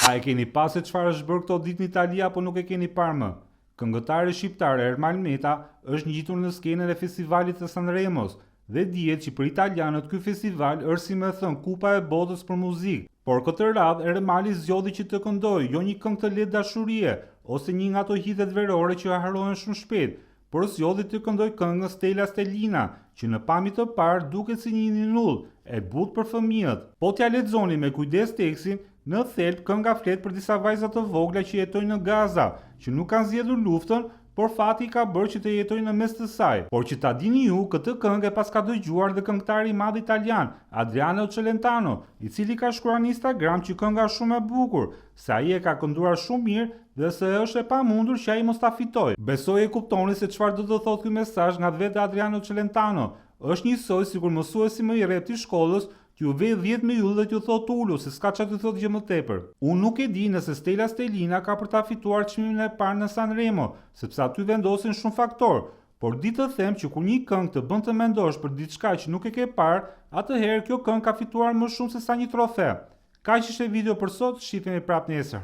A e keni pasë çfarë është bërë këto ditë në Itali apo nuk e keni parë më? Këngëtare shqiptare Ermal Meta është ngjitur në skenën e festivalit të Sanremos dhe dihet që për italianët ky festival është si me thënë Kupa e Botës për muzikë. Por këtë radhë Ermali zgjodhi që të këndojë jo një këngë të lehtë dashurie ose një nga ato hitet verore që harrohen shumë shpejt, por zgjodhi të këndojë këngën Stella Stellina, që në pamje të parë duket si një ninull e butë për fëmijët. Po t'ja lexoni me kujdes tekstin, në thelb kënga flet për disa vajza të vogla që jetojnë në Gaza, që nuk kanë zgjedhur luftën, por fati I ka bërë që të jetojnë në mes të saj. Por që ta dini ju, këtë këngë e pas ka dëgjuar dhe këngëtari I madh italian, Adriano Celentano, I cili ka shkruar në Instagram që kënga është shumë e bukur, se ai e ka kënduar shumë mirë dhe se është e pamundur që ai mos ta fitojë. Besoj e kuptoni se çfarë do të thotë ky mesazh nga vetë Adriano Celentano. Është njësoj sikur mësuesi më I rrept I shkollës t'ju vej 10 me yll dhe t'ju thot ulu se s'ka çfarë të thotë gjë më tepër. Unë nuk e di nëse Stella Stellina ka për ta fituar çmimin e parë në Sanremo, sepse aty vendosin shumë faktorë, por di të them që kur një këngë të bën të mendosh për diçka që nuk e ke parë, atëherë kjo këngë ka fituar më shumë se sa një trofe. Kaq ishte video për sot, shihemi prapë nesër.